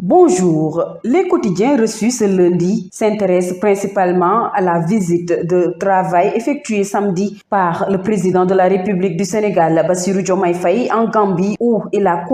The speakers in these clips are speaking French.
Bonjour. Les quotidiens reçus ce lundi s'intéressent principalement à la visite de travail effectuée samedi par le président de la République du Sénégal, Bassirou Diomaye Faye, en Gambie où il a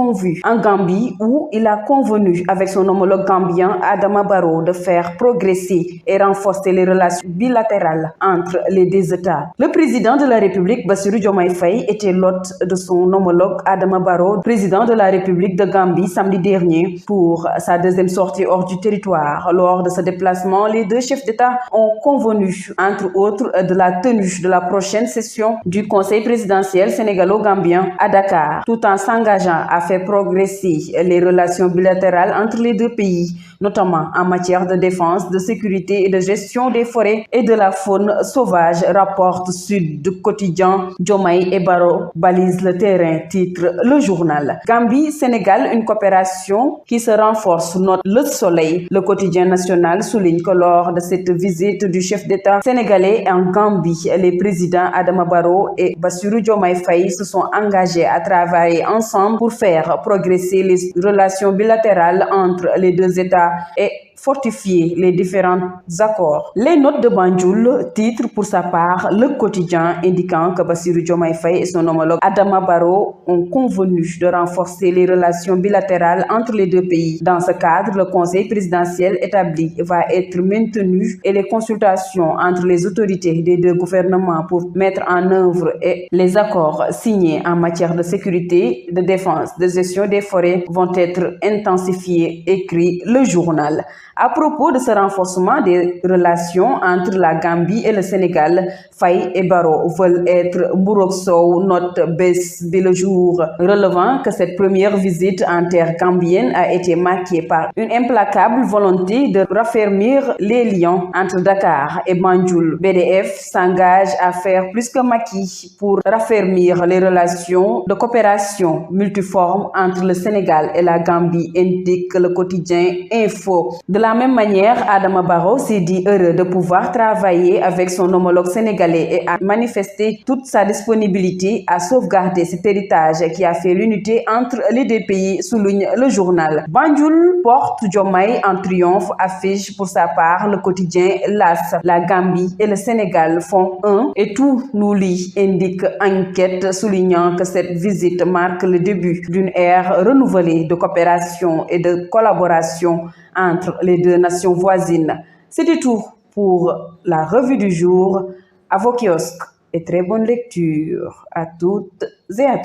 convenu avec son homologue gambien Adama Barrow de faire progresser et renforcer les relations bilatérales entre les deux États. Le président de la République, Bassirou Diomaye Faye, était l'hôte de son homologue Adama Barrow, président de la République de Gambie, samedi dernier pour sa deuxième sortie hors du territoire. Lors de ce déplacement, les deux chefs d'État ont convenu, entre autres, de la tenue de la prochaine session du Conseil présidentiel sénégalo-gambien à Dakar, tout en s'engageant à faire progresser les relations bilatérales entre les deux pays, notamment en matière de défense, de sécurité et de gestion des forêts et de la faune sauvage, rapporte Sud Quotidien. Diomaye et Barrow balisent le terrain, titre le journal. Gambie-Sénégal, une coopération qui se renforce, note Le Soleil. Le quotidien national souligne que lors de cette visite du chef d'État sénégalais en Gambie, les présidents Adama Barrow et Bassirou Diomaye Faye se sont engagés à travailler ensemble pour faire progresser les relations bilatérales entre les deux États et fortifier les différents accords. Les notes de Banjul titre pour sa part le quotidien, indiquant que Bassirou Diomaye Faye et son homologue Adama Barrow ont convenu de renforcer les relations bilatérales entre les deux pays. Dans ce cadre, le Conseil présidentiel établi va être maintenu et les consultations entre les autorités des deux gouvernements pour mettre en œuvre les accords signés en matière de sécurité, de défense, de gestion des forêts vont être intensifiés, écrit le journal. À propos de ce renforcement des relations entre la Gambie et le Sénégal, Faye et Barrow veulent être Mbourok-Sow, note Bes de le jour, relevant que cette première visite en terre gambienne a été marquée par une implacable volonté de raffermir les liens entre Dakar et Banjul. BDF s'engage à faire plus que Macky pour raffermir les relations de coopération multiforme entre le Sénégal et la Gambie, indique le quotidien Info. De la même manière, Adama Barrow s'est dit heureux de pouvoir travailler avec son homologue sénégalais et a manifesté toute sa disponibilité à sauvegarder cet héritage qui a fait l'unité entre les deux pays, souligne le journal. Banjul porte Diomaye en triomphe, affiche pour sa part le quotidien L'As. La Gambie et le Sénégal font un et tout nous lie, indique Enquête, soulignant que cette visite marque le début d'une ère renouvelée de coopération et de collaboration entre les deux nations voisines. C'était tout pour la revue du jour. À vos kiosques et très bonne lecture à toutes et à tous.